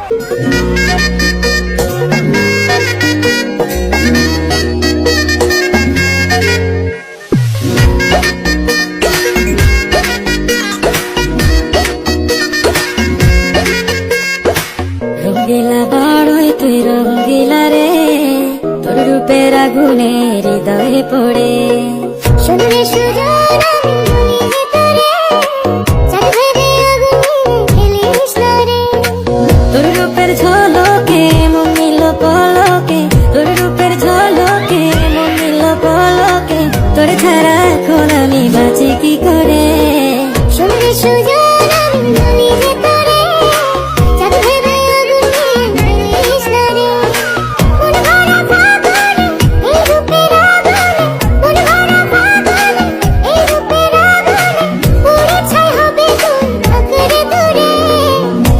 রঙ্গিলা বড়ই তুই রঙ্গিলা রে, তোর রূপের আগুনে হৃদয়ে পড়ে। শুনলে সুজন আমি বলি যে তোরে, চাঁদ ভেবে আগুনে খেলিস না রে। তোর রূপের ঝলকে মন নিল পলকে, তোর রূপের ঝলকে মন নিল পলকে, তোর ছাড়া এখন আমি বাঁচি কি করে। শুনলে সুজন আমি বলি যে তোরে, চাঁদ ভেবে আগুনে খেলিস না রে। মন ভরা ফাগুনে এই রূপের আগুনে, মন ভরা ফাগুনে এই রূপের আগুনে, পুড়ে ছাই হবে তোর আঁকড়ে ধরে।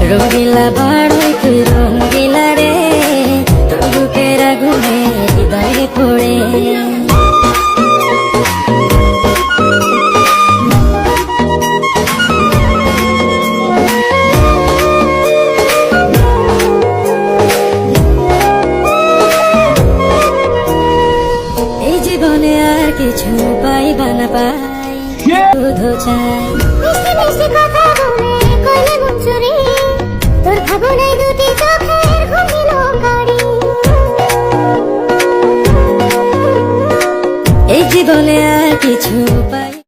রঙ্গিলা বড়ই তুই রঙ্গিলা রে, তোর রূপের আগুনে হৃদয়ে পড়ে। এই জীবনে আর কিছু পাইবা না পাই, শুধু চাই মিষ্টি মিষ্টি কথা বলে কইলে মন চুরি, তোর ভাবনায় দুটি চোখের ঘুমিল গাড়ি। এই জীবনে আর কিছু পাই